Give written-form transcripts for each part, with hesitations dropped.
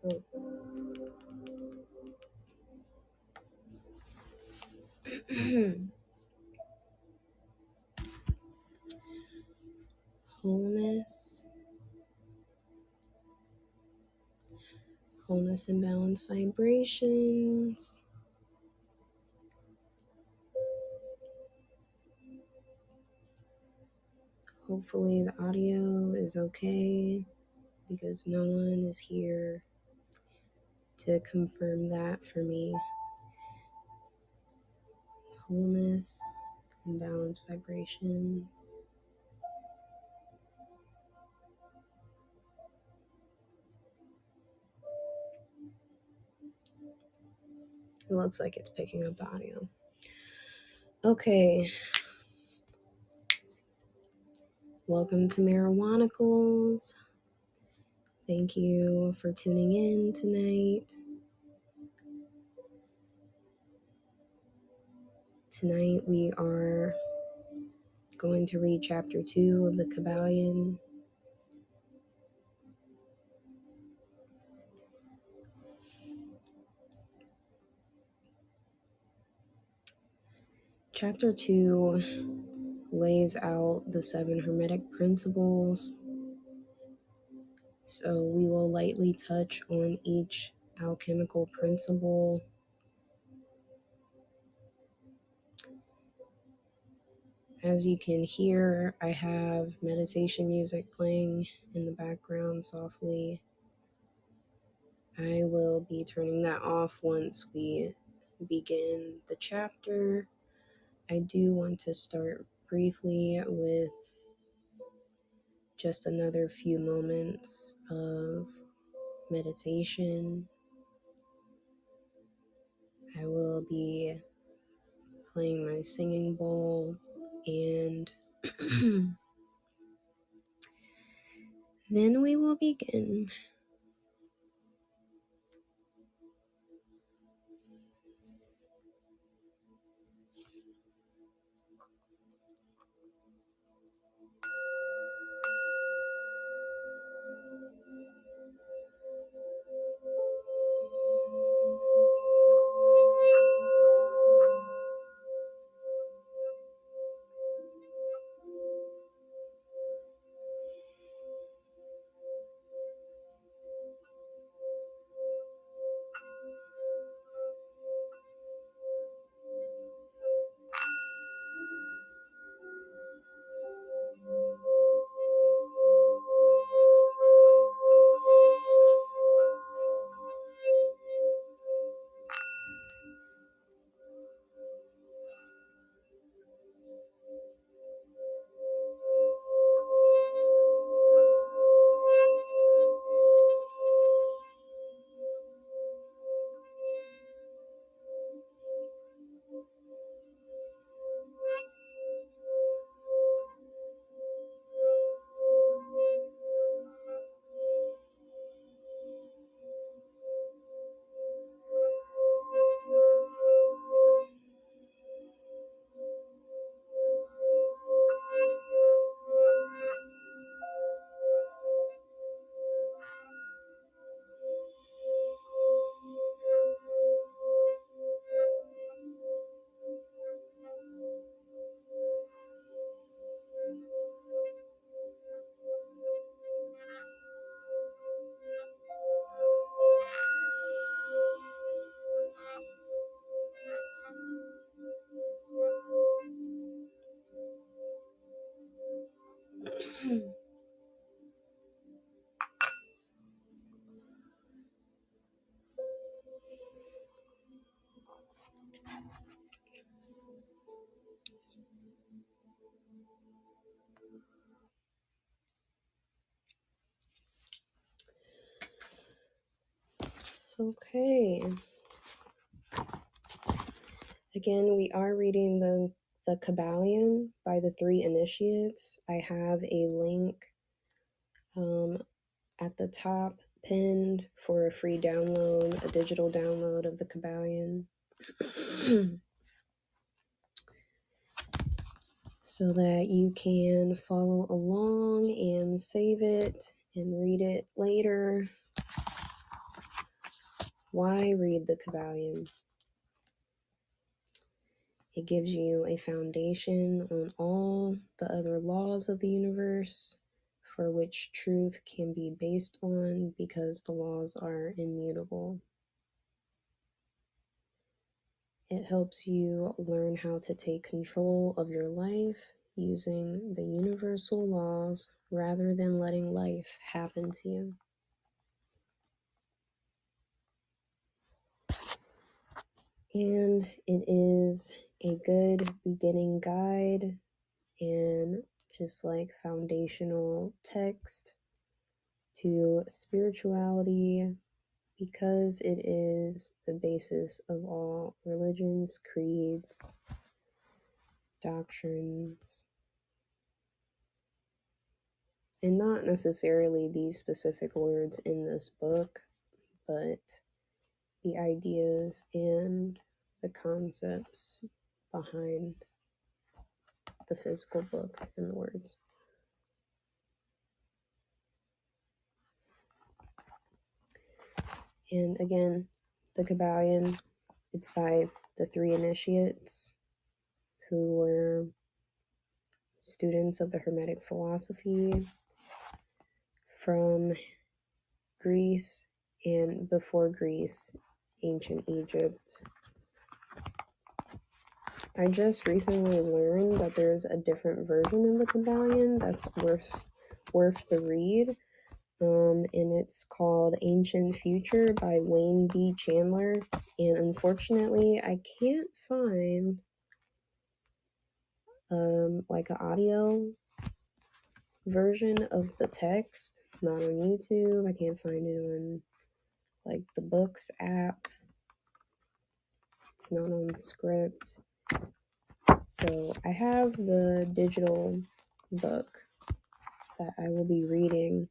Oh. Wholeness and balanced vibrations. Hopefully the audio is okay because no one is here to confirm that for me. Wholeness and balanced vibrations. It looks like it's picking up the audio. Okay. Welcome to Marijuanicals. Thank you for tuning in tonight. Tonight we are going to read chapter 2 of the Kybalion. Chapter 2 lays out the 7 Hermetic principles. So we will lightly touch on each alchemical principle. As you can hear, I have meditation music playing in the background softly. I will be turning that off once we begin the chapter. I do want to start briefly with just another few moments of meditation. I will be playing my singing bowl and then we will begin. Okay. Again, we are reading the Kybalion by the 3 initiates. I have a link at the top pinned for a free download, a digital download of the Kybalion. so that you can follow along and save it and read it later. Why read the Kybalion? It gives you a foundation on all the other laws of the universe for which truth can be based on because the laws are immutable. It helps you learn how to take control of your life using the universal laws rather than letting life happen to you. And it is a good beginning guide and just like foundational text to spirituality because it is the basis of all religions, creeds, doctrines, and not necessarily these specific words in this book, but the ideas and the concepts behind the physical book and the words. And again, the Kybalion, it's by the three initiates who were students of the Hermetic philosophy from Greece and before Greece, ancient Egypt. I just recently learned that there's a different version of the Kybalion that's worth the read. And it's called Ancient Future by Wayne B. Chandler. And unfortunately, I can't find like an audio version of the text. Not on YouTube. I can't find it on like the books app. It's not on script. So I have the digital book that I will be reading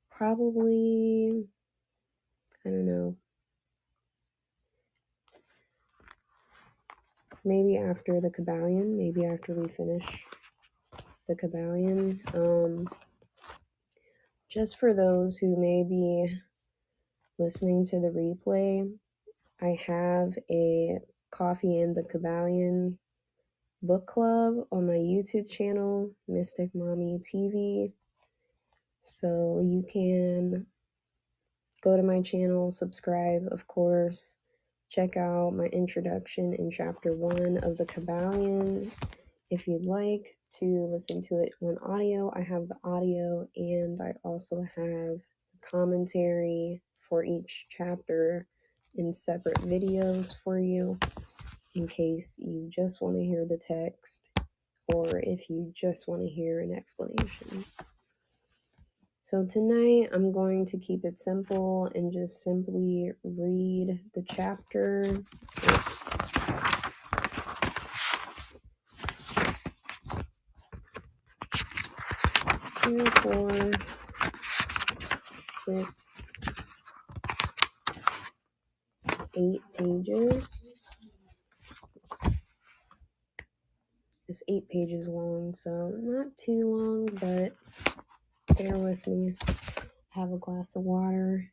probably, I don't know, maybe after the Kybalion, maybe after we finish the Kybalion. Just for those who may be listening to the replay, I have a Coffee and the Kybalion book club on my YouTube channel, Mystic Mommy TV. So you can go to my channel, subscribe, of course. Check out my introduction in chapter 1 of the Kybalion. If you'd like to listen to it on audio, I have the audio and I also have commentary for each chapter in separate videos for you in case you just want to hear the text or if you just want to hear an explanation. So tonight I'm going to keep it simple and just simply read the chapter. It's 2, 4, 6, 8 pages. It's 8 pages long, so not too long, but bear with me. Have a glass of water.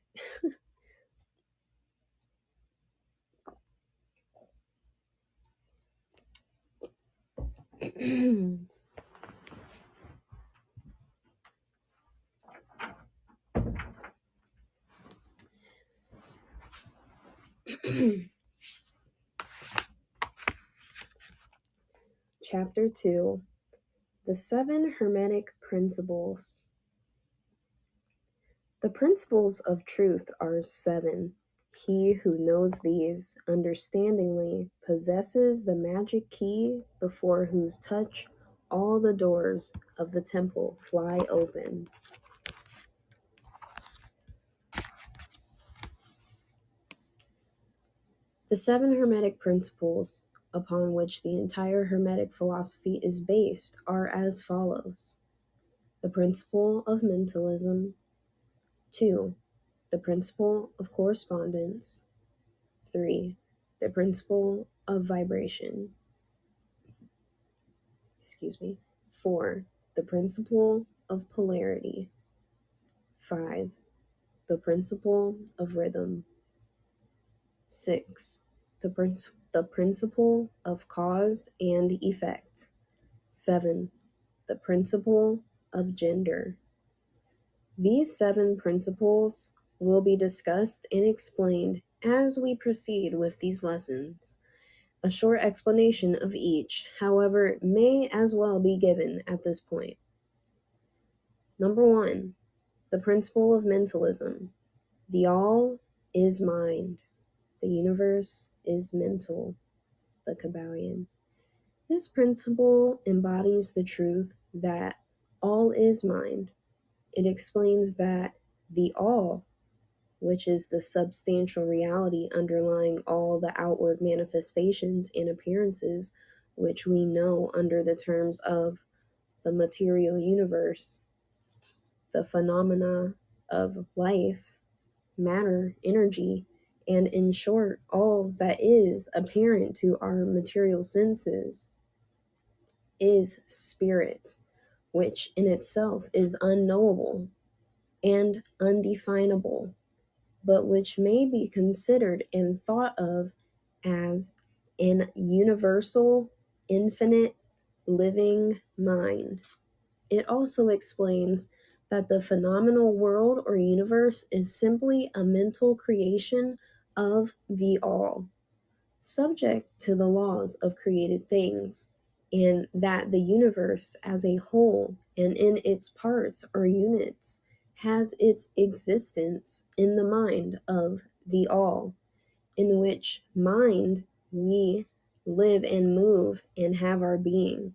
Chapter 2, The 7 Hermetic Principles. The principles of truth are 7. He who knows these understandingly possesses the magic key before whose touch all the doors of the temple fly open. The 7 Hermetic principles upon which the entire Hermetic philosophy is based are as follows. The principle of mentalism. 2. The principle of correspondence. 3. The principle of vibration. 4. The principle of polarity. 5. The principle of rhythm. 6. The principle of cause and effect. 7. The principle of gender. These 7 principles will be discussed and explained as we proceed with these lessons. A short explanation of each, however, may as well be given at this point. Number 1, the principle of mentalism. The all is mind. The universe is mental. The Kybalion. This principle embodies the truth that all is mind. It explains that the all, which is the substantial reality underlying all the outward manifestations and appearances, which we know under the terms of the material universe, the phenomena of life, matter, energy, and in short, all that is apparent to our material senses, is spirit, which in itself is unknowable and undefinable, but which may be considered and thought of as an universal, infinite, living mind. It also explains that the phenomenal world or universe is simply a mental creation of the all, subject to the laws of created things, and that the universe as a whole and in its parts or units has its existence in the mind of the all, in which mind we live and move and have our being.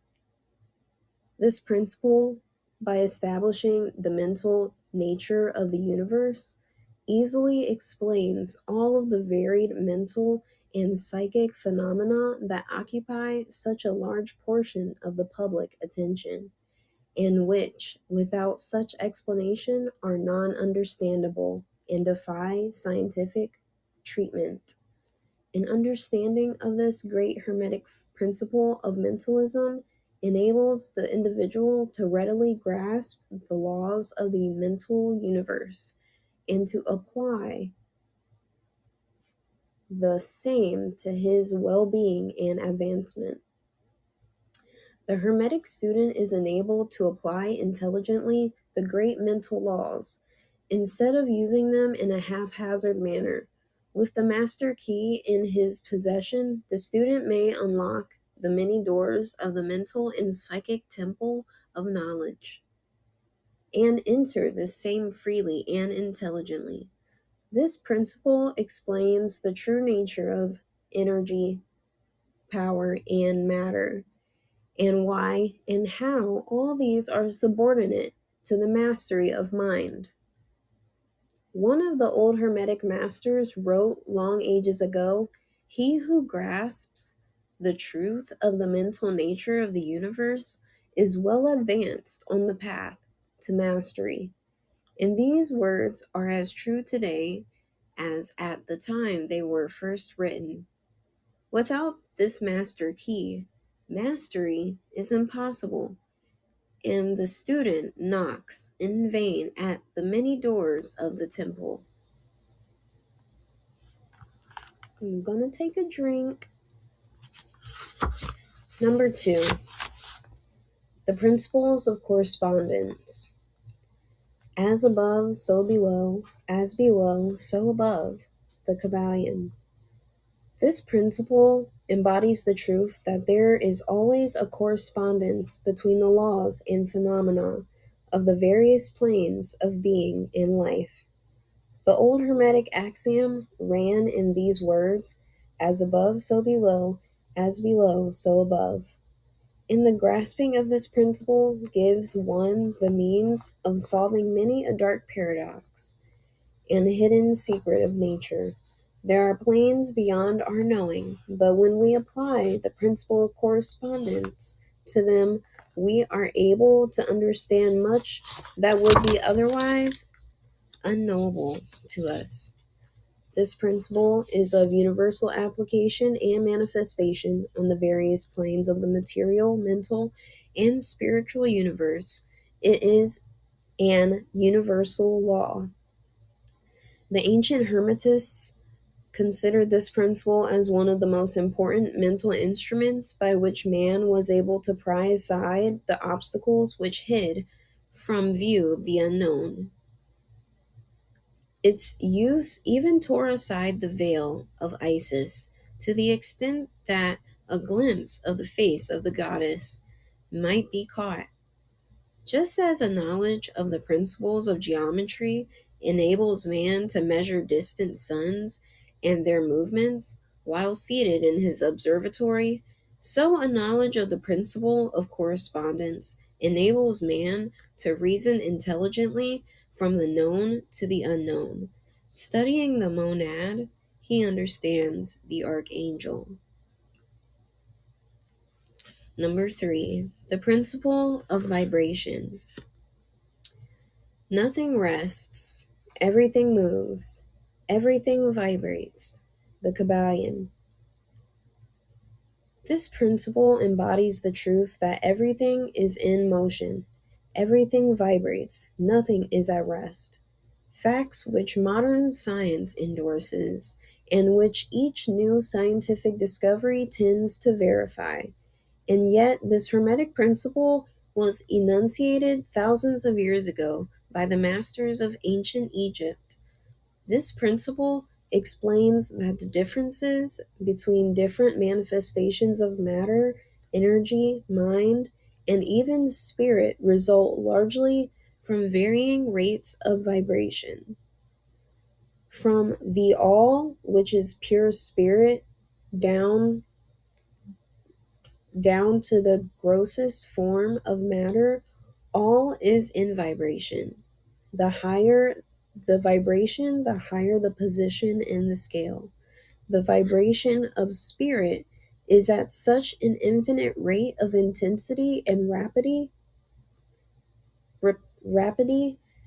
This principle, by establishing the mental nature of the universe, easily explains all of the varied mental and psychic phenomena that occupy such a large portion of the public attention, and which, without such explanation, are non-understandable and defy scientific treatment. An understanding of this great hermetic principle of mentalism enables the individual to readily grasp the laws of the mental universe and to apply the same to his well-being and advancement. The Hermetic student is enabled to apply intelligently the great mental laws, instead of using them in a haphazard manner. With the master key in his possession, the student may unlock the many doors of the mental and psychic temple of knowledge, and enter the same freely and intelligently. This principle explains the true nature of energy, power, and matter, and why and how all these are subordinate to the mastery of mind. One of the old Hermetic masters wrote long ages ago, "He who grasps the truth of the mental nature of the universe is well advanced on the path to mastery." And these words are as true today as at the time they were first written. Without this master key, mastery is impossible, and the student knocks in vain at the many doors of the temple. I'm gonna take a drink. Number 2, the principles of correspondence. As above, so below, as below, so above, the Kybalion. This principle embodies the truth that there is always a correspondence between the laws and phenomena of the various planes of being and life. The old Hermetic axiom ran in these words: as above, so below, as below, so above. And the grasping of this principle gives one the means of solving many a dark paradox and hidden secret of nature. There are planes beyond our knowing, but when we apply the principle of correspondence to them, we are able to understand much that would be otherwise unknowable to us. This principle is of universal application and manifestation on the various planes of the material, mental, and spiritual universe. It is an universal law. The ancient Hermetists considered this principle as one of the most important mental instruments by which man was able to pry aside the obstacles which hid from view the unknown. Its use even tore aside the veil of Isis to the extent that a glimpse of the face of the goddess might be caught. Just as a knowledge of the principles of geometry enables man to measure distant suns and their movements while seated in his observatory, so a knowledge of the principle of correspondence enables man to reason intelligently from the known to the unknown. Studying the monad, he understands the archangel. Number 3, the principle of vibration. Nothing rests, everything moves, everything vibrates. The Kybalion. This principle embodies the truth that everything is in motion, everything vibrates, nothing is at rest. Facts which modern science endorses, and which each new scientific discovery tends to verify. And yet, this Hermetic principle was enunciated thousands of years ago by the masters of ancient Egypt. This principle explains that the differences between different manifestations of matter, energy, mind, and even spirit result largely from varying rates of vibration. From the all, which is pure spirit, down to the grossest form of matter, all is in vibration. The higher the vibration, the higher the position in the scale. The vibration of spirit is at such an infinite rate of intensity and rapidity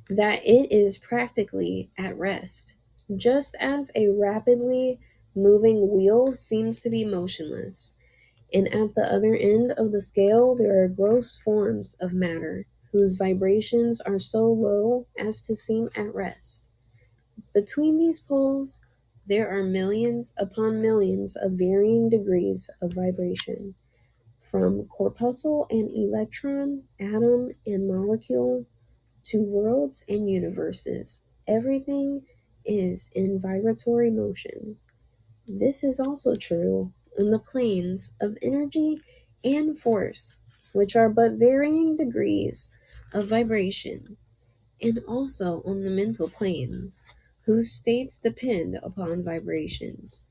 that it is practically at rest, just as a rapidly moving wheel seems to be motionless. And at the other end of the scale, there are gross forms of matter whose vibrations are so low as to seem at rest. Between these poles, there are millions upon millions of varying degrees of vibration, from corpuscle and electron, atom and molecule, to worlds and universes. Everything is in vibratory motion. This is also true on the planes of energy and force, which are but varying degrees of vibration, and also on the mental planes, whose states depend upon vibrations,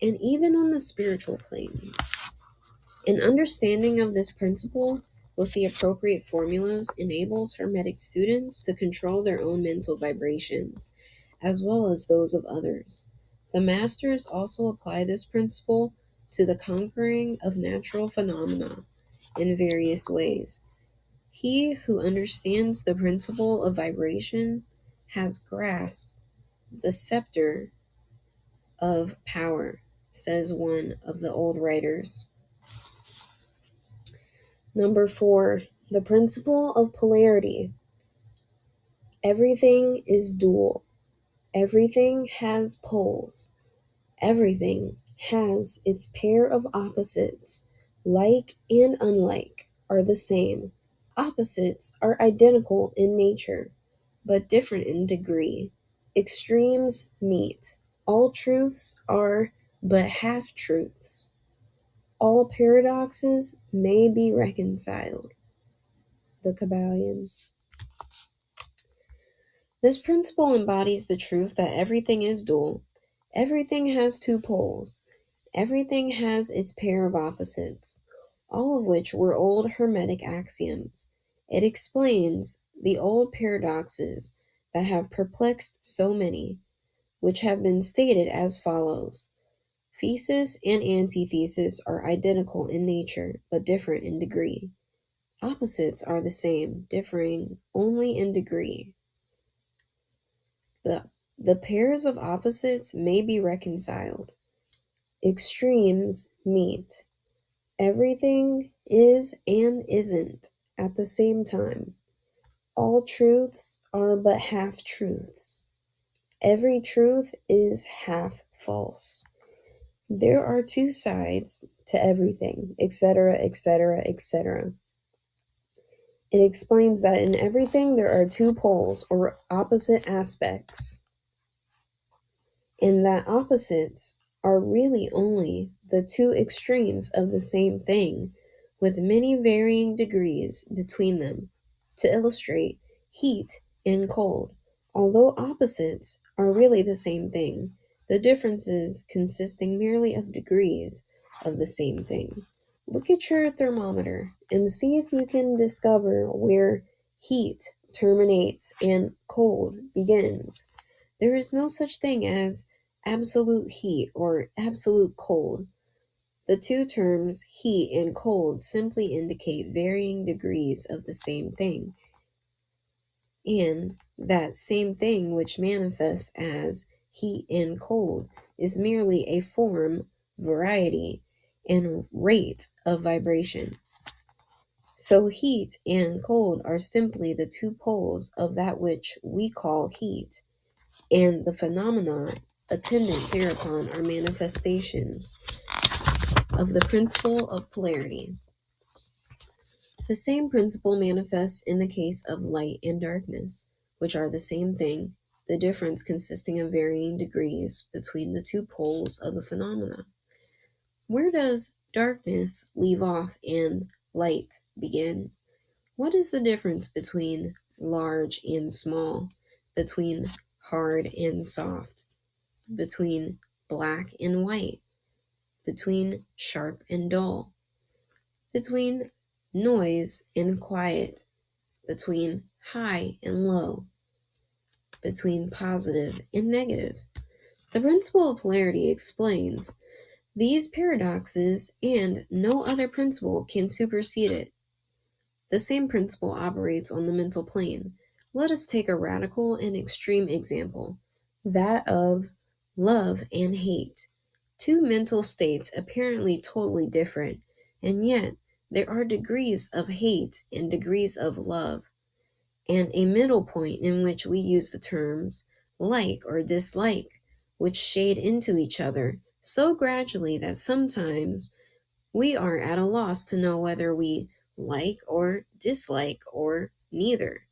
and even on the spiritual planes. An understanding of this principle with the appropriate formulas enables Hermetic students to control their own mental vibrations, as well as those of others. The masters also apply this principle to the conquering of natural phenomena in various ways. He who understands the principle of vibration has grasped the scepter of power, says one of the old writers. Number 4, the principle of polarity. Everything is dual. Everything has poles. Everything has its pair of opposites. Like and unlike are the same. Opposites are identical in nature, but different in degree. Extremes meet. All truths are but half truths. All paradoxes may be reconciled. The Kybalion. This principle embodies the truth that everything is dual. Everything has two poles. Everything has its pair of opposites, all of which were old Hermetic axioms. It explains the old paradoxes that have perplexed so many, which have been stated as follows. Thesis and antithesis are identical in nature, but different in degree. Opposites are the same, differing only in degree. The The pairs of opposites may be reconciled. Extremes meet. Everything is and isn't at the same time. All truths are but half truths. Every truth is half false. There are two sides to everything, etc., etc., etc. It explains that in everything there are two poles or opposite aspects, and that opposites are really only the two extremes of the same thing, with many varying degrees between them. To illustrate, heat and cold, although opposites, are really the same thing, the differences consisting merely of degrees of the same thing. Look at your thermometer and see if you can discover where heat terminates and cold begins. There is no such thing as absolute heat or absolute cold. The two terms heat and cold simply indicate varying degrees of the same thing, and that same thing which manifests as heat and cold is merely a form, variety, and rate of vibration. So heat and cold are simply the two poles of that which we call heat, and the phenomena attendant thereupon are manifestations of the principle of polarity. The same principle manifests in the case of light and darkness, which are the same thing, the difference consisting of varying degrees between the two poles of the phenomena. Where does darkness leave off and light begin? What is the difference between large and small, between hard and soft, between black and white, between sharp and dull, between noise and quiet, between high and low, between positive and negative? The principle of polarity explains these paradoxes, and no other principle can supersede it. The same principle operates on the mental plane. Let us take a radical and extreme example, that of love and hate. Two mental states apparently totally different, and yet there are degrees of hate and degrees of love, and a middle point in which we use the terms like or dislike, which shade into each other so gradually that sometimes we are at a loss to know whether we like or dislike or neither.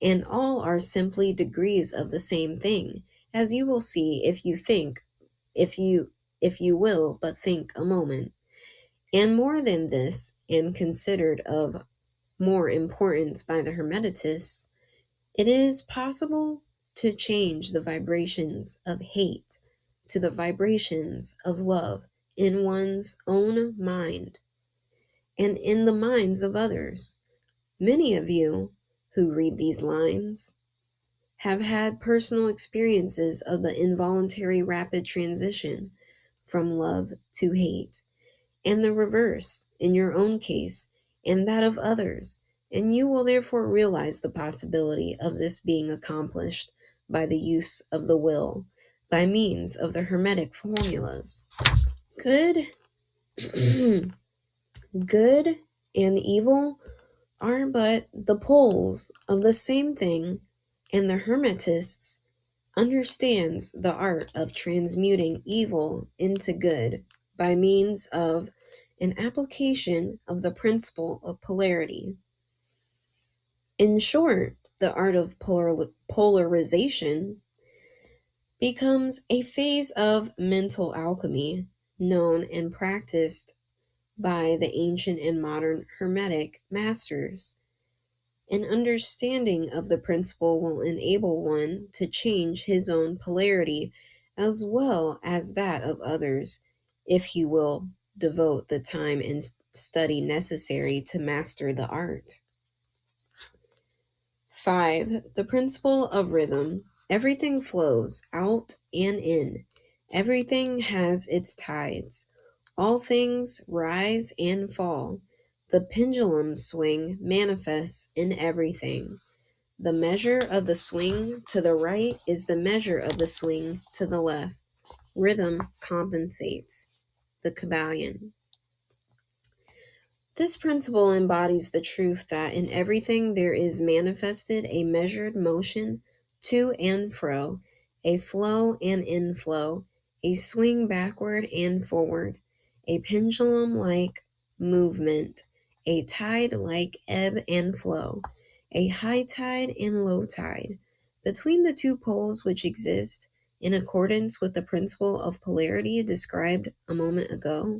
And all are simply degrees of the same thing, as you will see if you will but think a moment. And more than this, and considered of more importance by the Hermetists, it is possible to change the vibrations of hate to the vibrations of love in one's own mind and in the minds of others. Many of you who read these lines have had personal experiences of the involuntary rapid transition from love to hate, and the reverse in your own case and that of others, and you will therefore realize the possibility of this being accomplished by the use of the will, by means of the Hermetic formulas. Good, good and evil are but the poles of the same thing, and the Hermetists understands the art of transmuting evil into good by means of an application of the principle of polarity. In short, the art of polarization becomes a phase of mental alchemy known and practiced by the ancient and modern Hermetic masters. An understanding of the principle will enable one to change his own polarity as well as that of others, if he will devote the time and study necessary to master the art. 5. The principle of rhythm. Everything flows out and in. Everything has its tides. All things rise and fall. The pendulum swing manifests in everything. The measure of the swing to the right is the measure of the swing to the left. Rhythm compensates. The Kybalion. This principle embodies the truth that in everything there is manifested a measured motion to and fro, a flow and inflow, a swing backward and forward, a pendulum like movement, a tide like ebb and flow, a high tide and low tide. Between the two poles which exist, in accordance with the principle of polarity described a moment ago,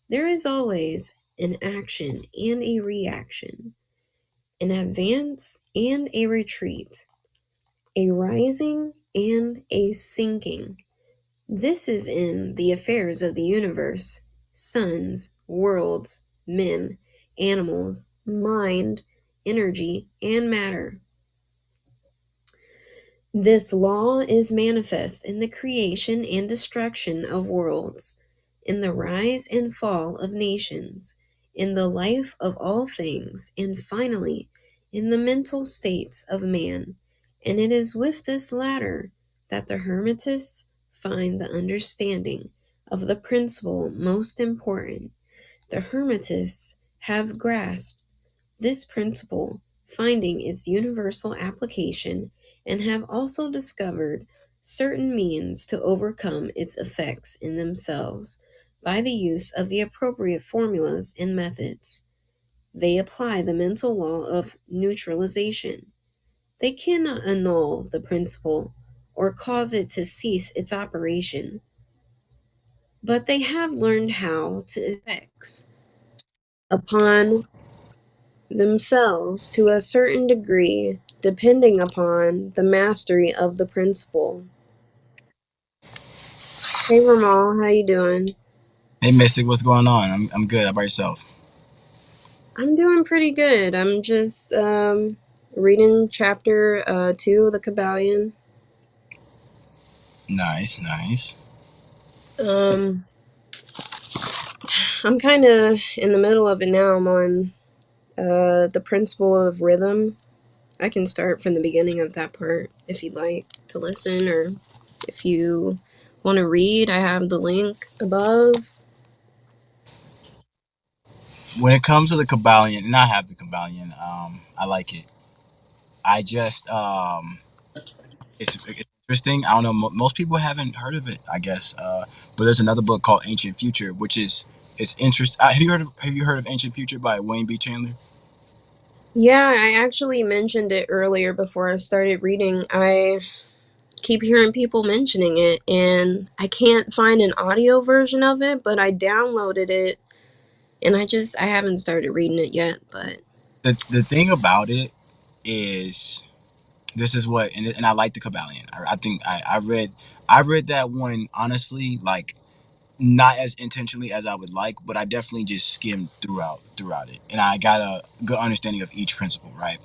there is always an action and a reaction, an advance and a retreat, a rising and a sinking. This is in the affairs of the universe, suns, worlds, men, animals, mind, energy, and matter. This law is manifest in the creation and destruction of worlds, in the rise and fall of nations, in the life of all things, and finally in the mental states of man. And it is with this latter that the Hermetists find the understanding of the principle most important. The Hermetists have grasped this principle, finding its universal application, and have also discovered certain means to overcome its effects in themselves by the use of the appropriate formulas and methods. They apply the mental law of neutralization. They cannot annul the principle or cause it to cease its operation, but they have learned how to effects upon themselves to a certain degree, depending upon the mastery of the principle. Hey Ramal, how you doing? Hey Mystic, what's going on? I'm good. How about yourself? I'm doing pretty good. I'm just reading chapter 2 of the Kybalion. Nice, nice. Um, I'm kind of in the middle of it now. I'm on the principle of rhythm. I can start from the beginning of that part if you'd like to listen, or if you want to read, I have the link above. When it comes to the Kybalion, and I have the Kybalion, I like it. I just it's interesting. I don't know. Most people haven't heard of it, I guess. But there's another book called Ancient Future, which is it's interesting. Have you heard of Ancient Future by Wayne B. Chandler? Yeah, I actually mentioned it earlier before I started reading. I keep hearing people mentioning it, and I can't find an audio version of it, but I downloaded it, and I haven't started reading it yet, but The thing about it is this is what and I like the Kybalion. I think I read that one honestly like not as intentionally as I would like, but I definitely just skimmed throughout it, and I got a good understanding of each principle, right?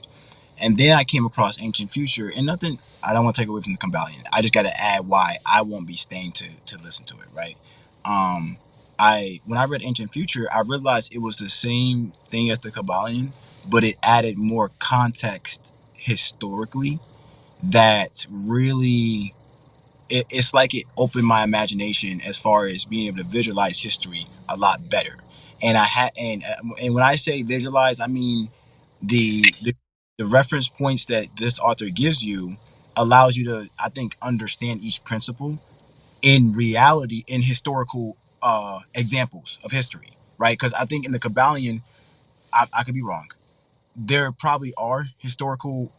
And then I came across Ancient Future, and nothing. I don't want to take away from the Kybalion. I just got to add why I won't be staying to listen to it, right? Um, I when I read Ancient Future, I realized it was the same thing as the Kybalion, but it added more context historically that really it's like it opened my imagination as far as being able to visualize history a lot better. And I had and when I say visualize, I mean the, the the reference points that this author gives you allows you to, I think, understand each principle in reality in historical examples of history, right? Because I think in the Kabbalion, I could be wrong, there probably are historical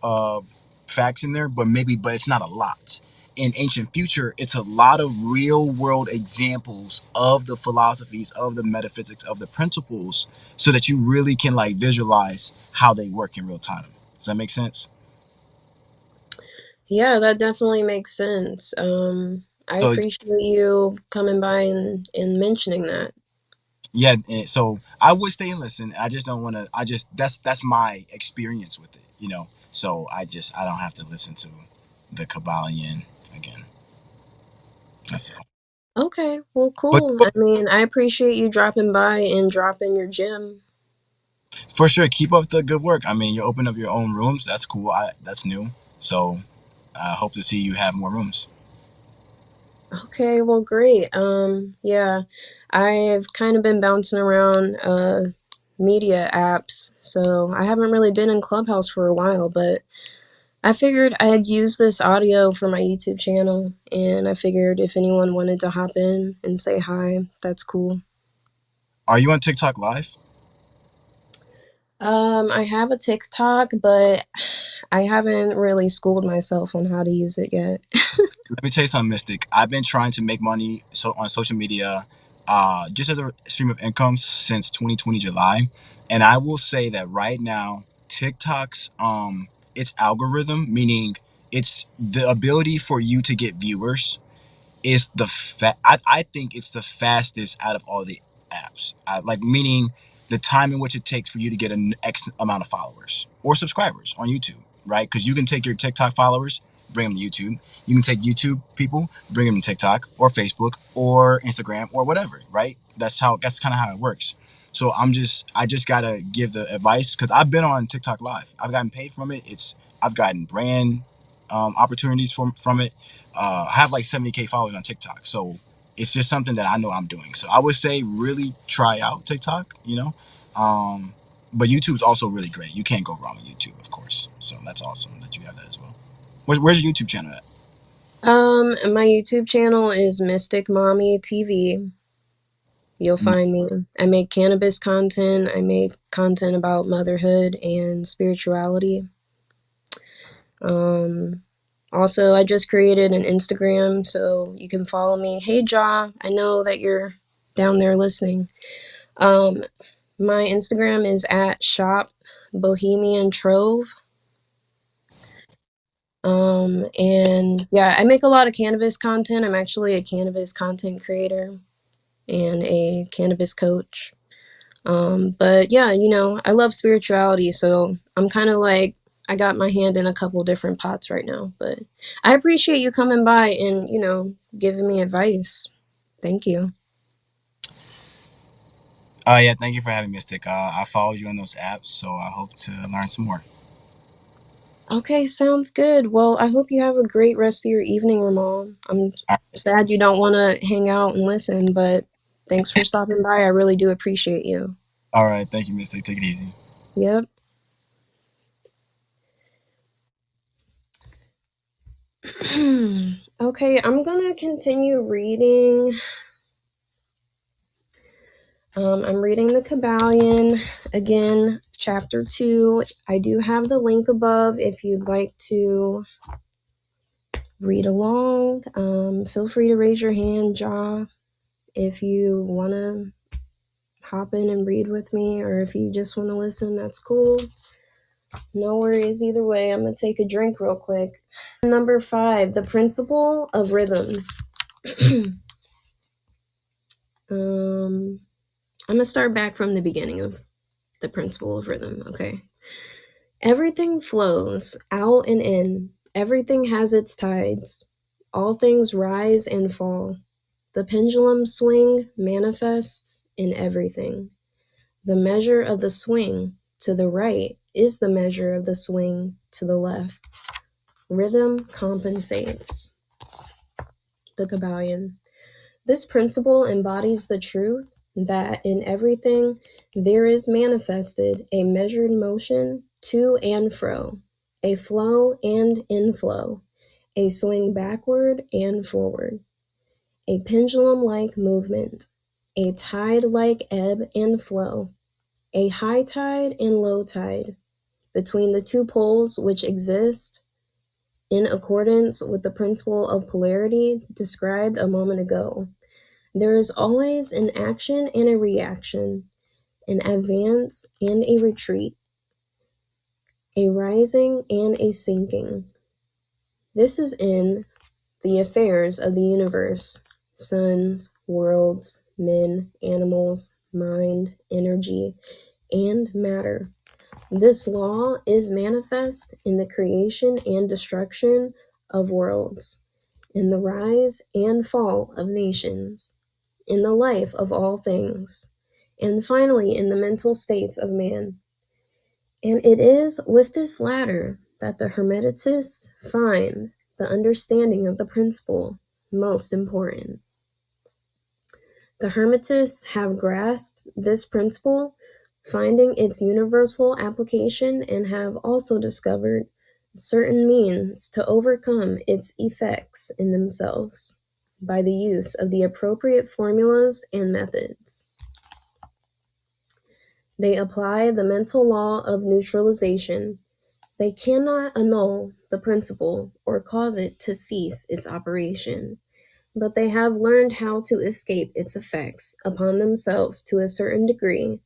facts in there, but it's not a lot. In Ancient Future, it's a lot of real world examples of the philosophies, of the metaphysics, of the principles, so that you really can like visualize how they work in real time. Does that make sense? yeah, that definitely makes sense. I So appreciate you coming by and mentioning that. yeah, so I would stay and listen. I just don't want to. I just that's my experience with it, you know. So I don't have to listen to the Kabbalion again. That's all. Okay, well, But cool. I mean, I appreciate you dropping by and dropping your gem. For sure, keep up the good work. I mean, you open up your own rooms. That's cool. That's new. So I hope to see you have more rooms. Okay, well, great. Yeah, I've kind of been bouncing around media apps, so I haven't really been in Clubhouse for a while, but I figured I'd use this audio for my YouTube channel, and I figured if anyone wanted to hop in and say hi, that's cool. Are you on TikTok Live? I have a TikTok, but I haven't really schooled myself on how to use it yet. Let me tell you something, Mystic. I've been trying to make money on social media, just as a stream of income since 2020 July, and I will say that right now, TikTok's its algorithm, meaning it's the ability for you to get viewers, is I think it's the fastest out of all the apps. Like meaning the time in which it takes for you to get an X amount of followers or subscribers on YouTube, right? Because you can take your TikTok followers, bring them to YouTube. You can take YouTube people, bring them to TikTok or Facebook or Instagram or whatever, right? That's kind of how it works. So I just gotta give the advice because I've been on TikTok Live. I've gotten paid from it. I've gotten brand opportunities from it. I have like 70K followers on TikTok, so it's just something that I know I'm doing. So I would say really try out TikTok, um, but YouTube's also really great. You can't go wrong with YouTube, of course. So that's awesome that you have that as well. Where's your YouTube channel at? My YouTube channel is Mystic Mommy TV. You'll find me. I make cannabis content. I make content about motherhood and spirituality. Um, Also, I just created an Instagram so you can follow me. Hey, Ja, I know that you're down there listening. Um, my Instagram is at shop bohemian trove. And yeah, I make a lot of cannabis content. I'm actually a cannabis content creator and a cannabis coach. But yeah, I love spirituality, so I'm kind of like I got my hand in a couple different pots right now. But I appreciate you coming by and, giving me advice. Thank you. Yeah, thank you for having me, Mystic. I followed you on those apps, so I hope to learn some more. Okay, sounds good. Well, I hope you have a great rest of your evening, Ramal. I'm All sad you don't want to hang out and listen, but thanks for stopping by. I really do appreciate you. all right, thank you, Mystic. Take it easy. Yep. Okay, I'm gonna continue reading. I'm reading the Kybalion again, chapter 2. I do have the link above if you'd like to read along. Feel free to raise your hand, Jaw, if you want to hop in and read with me, or if you just want to listen, that's cool. No worries either way. I'm going to take a drink real quick. Number 5, the principle of rhythm. I'm going to start back from the beginning of the principle of rhythm, okay? Everything flows out and in. Everything has its tides. All things rise and fall. The pendulum swing manifests in everything. The measure of the swing to the right is the measure of the swing to the left. Rhythm compensates. The Kybalion. This principle embodies the truth that in everything there is manifested a measured motion to and fro, a flow and inflow, a swing backward and forward, a pendulum like movement, a tide like ebb and flow, a high tide and low tide between the two poles which exist in accordance with the principle of polarity described a moment ago. There is always an action and a reaction, an advance and a retreat, a rising and a sinking. This is in the affairs of the universe: suns, worlds, men, animals, mind, energy, and matter. This law is manifest in the creation and destruction of worlds, in the rise and fall of nations, in the life of all things, and finally in the mental states of man. And it is with this latter that the Hermeticists find the understanding of the principle most important. The Hermetists have grasped this principle, finding its universal application, and have also discovered certain means to overcome its effects in themselves by the use of the appropriate formulas and methods. They apply the mental law of neutralization. They cannot annul the principle or cause it to cease its operation, but they have learned how to escape its effects upon themselves to a certain degree,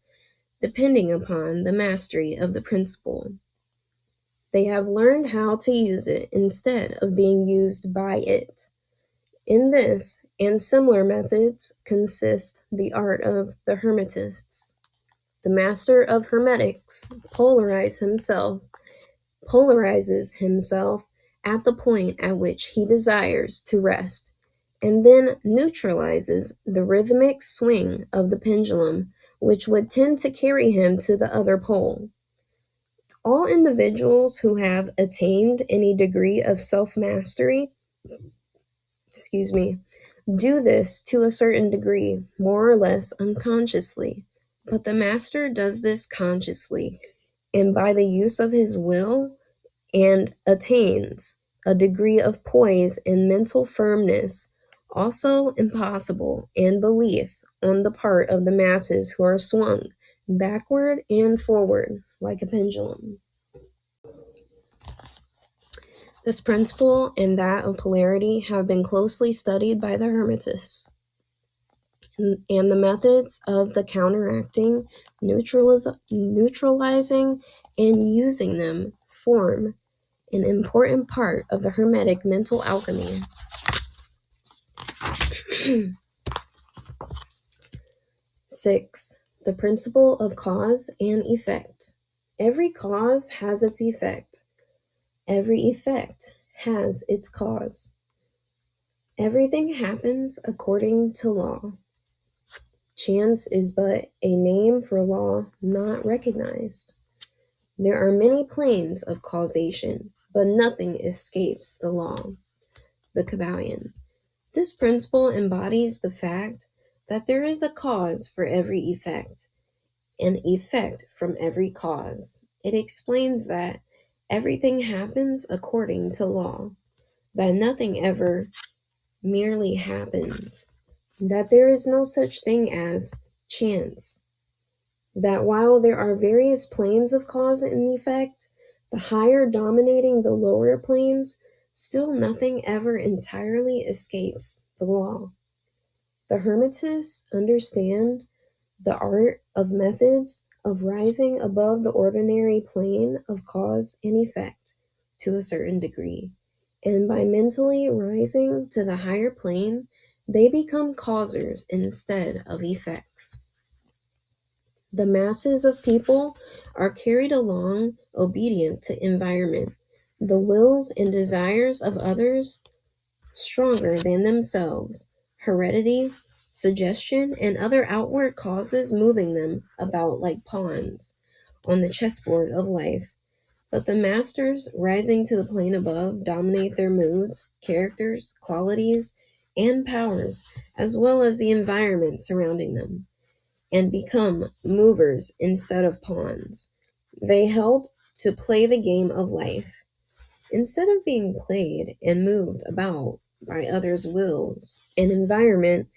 depending upon the mastery of the principle. They have learned how to use it instead of being used by it. In this and similar methods consist the art of the Hermetists. The master of Hermetics polarizes himself at the point at which he desires to rest, and then neutralizes the rhythmic swing of the pendulum, which would tend to carry him to the other pole. All individuals who have attained any degree of self-mastery, do this to a certain degree, more or less unconsciously, but the master does this consciously, and by the use of his will, and attains a degree of poise and mental firmness, also impossible, and belief on the part of the masses who are swung backward and forward like a pendulum. This principle and that of polarity have been closely studied by the Hermetists, and the methods of the counteracting, neutralizing, and using them form an important part of the Hermetic mental alchemy. 6. The principle of cause and effect. Every cause has its effect. Every effect has its cause. Everything happens according to law. Chance is but a name for law not recognized. There are many planes of causation, but nothing escapes the law. The Kybalion. This principle embodies the fact that there is a cause for every effect, an effect from every cause. It explains that everything happens according to law, that nothing ever merely happens, that there is no such thing as chance, that while there are various planes of cause and effect, the higher dominating the lower planes, still nothing ever entirely escapes the law. The Hermetists understand the art of methods of rising above the ordinary plane of cause and effect to a certain degree, and by mentally rising to the higher plane, they become causers instead of effects. The masses of people are carried along obedient to environment, the wills and desires of others stronger than themselves, heredity, suggestion, and other outward causes moving them about like pawns on the chessboard of life. But the masters rising to the plane above dominate their moods, characters, qualities, and powers, as well as the environment surrounding them, and become movers instead of pawns. They help to play the game of life instead of being played and moved about by others' wills and environment.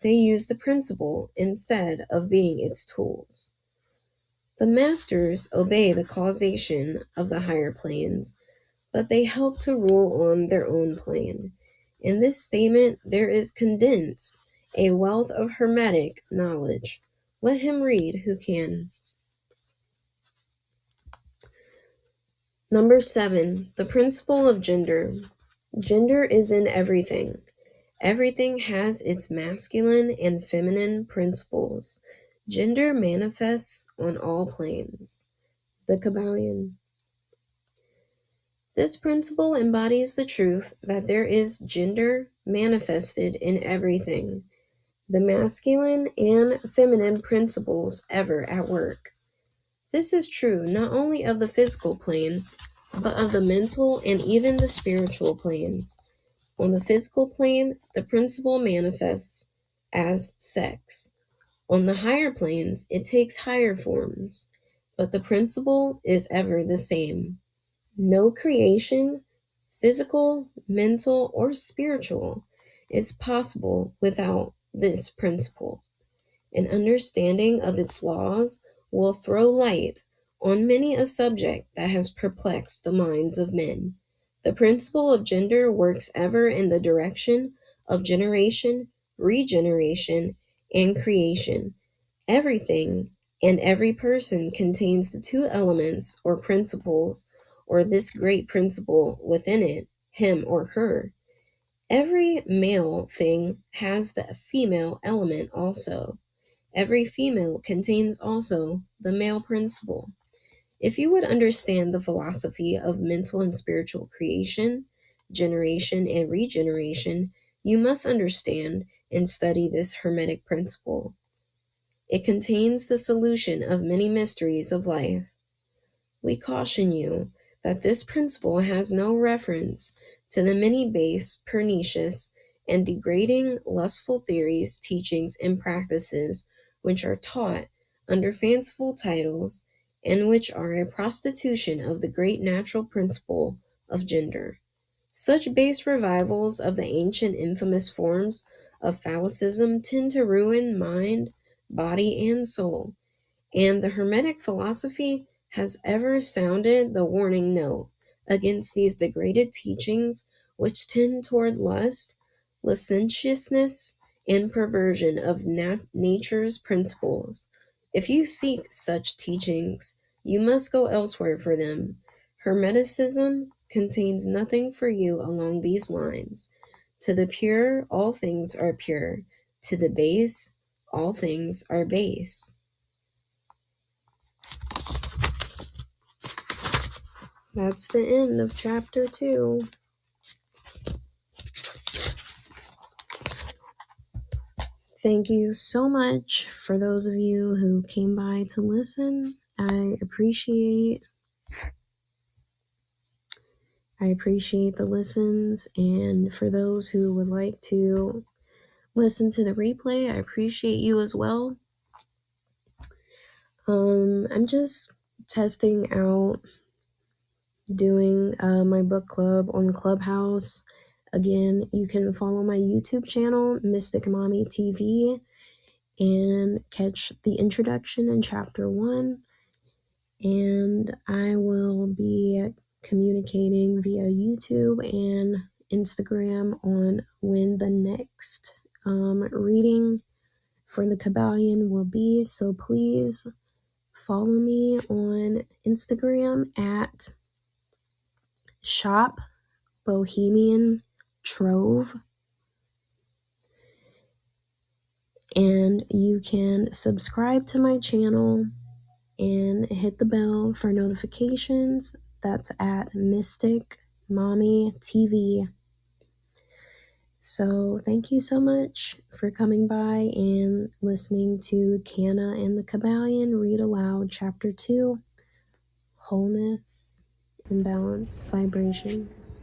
They use the principle instead of being its tools. The masters obey the causation of the higher planes, but they help to rule on their own plane. In this statement, there is condensed a wealth of Hermetic knowledge. Let him read who can. Number 7, the principle of gender. Gender is in everything. Everything has its masculine and feminine principles. Gender manifests on all planes. The Kybalion. This principle embodies the truth that there is gender manifested in everything, the masculine and feminine principles ever at work. This is true not only of the physical plane, but of the mental and even the spiritual planes. On the physical plane, the principle manifests as sex. On the higher planes, it takes higher forms, but the principle is ever the same. No creation, physical, mental, or spiritual, is possible without this principle. An understanding of its laws will throw light on many a subject that has perplexed the minds of men. The principle of gender works ever in the direction of generation, regeneration, and creation. Everything and every person contains the two elements or principles, or this great principle within it, him or her. Every male thing has the female element also. Every female contains also the male principle. If you would understand the philosophy of mental and spiritual creation, generation, and regeneration, you must understand and study this Hermetic principle. It contains the solution of many mysteries of life. We caution you that this principle has no reference to the many base, pernicious, and degrading lustful theories, teachings, and practices which are taught under fanciful titles and which are a prostitution of the great natural principle of gender. Such base revivals of the ancient infamous forms of phallicism tend to ruin mind, body, and soul, and the Hermetic philosophy has ever sounded the warning note against these degraded teachings which tend toward lust, licentiousness, and perversion of nature's principles. If you seek such teachings, you must go elsewhere for them. Hermeticism contains nothing for you along these lines. To the pure, all things are pure. To the base, all things are base. That's the end of chapter 2. Thank you so much for those of you who came by to listen. I appreciate the listens, and for those who would like to listen to the replay, I appreciate you as well. I'm just testing out doing my book club on Clubhouse. Again, you can follow my YouTube channel, Mystic Mommy TV, and catch the introduction in chapter 1. And I will be communicating via YouTube and Instagram on when the next reading for the Kybalion will be. So please follow me on Instagram at Shop Bohemian Trove, and you can subscribe to my channel and hit the bell for notifications. That's at Mystic Mommy TV. So thank you so much for coming by and listening to Canna and the Kybalion read aloud chapter 2, Wholeness and Balance Vibrations.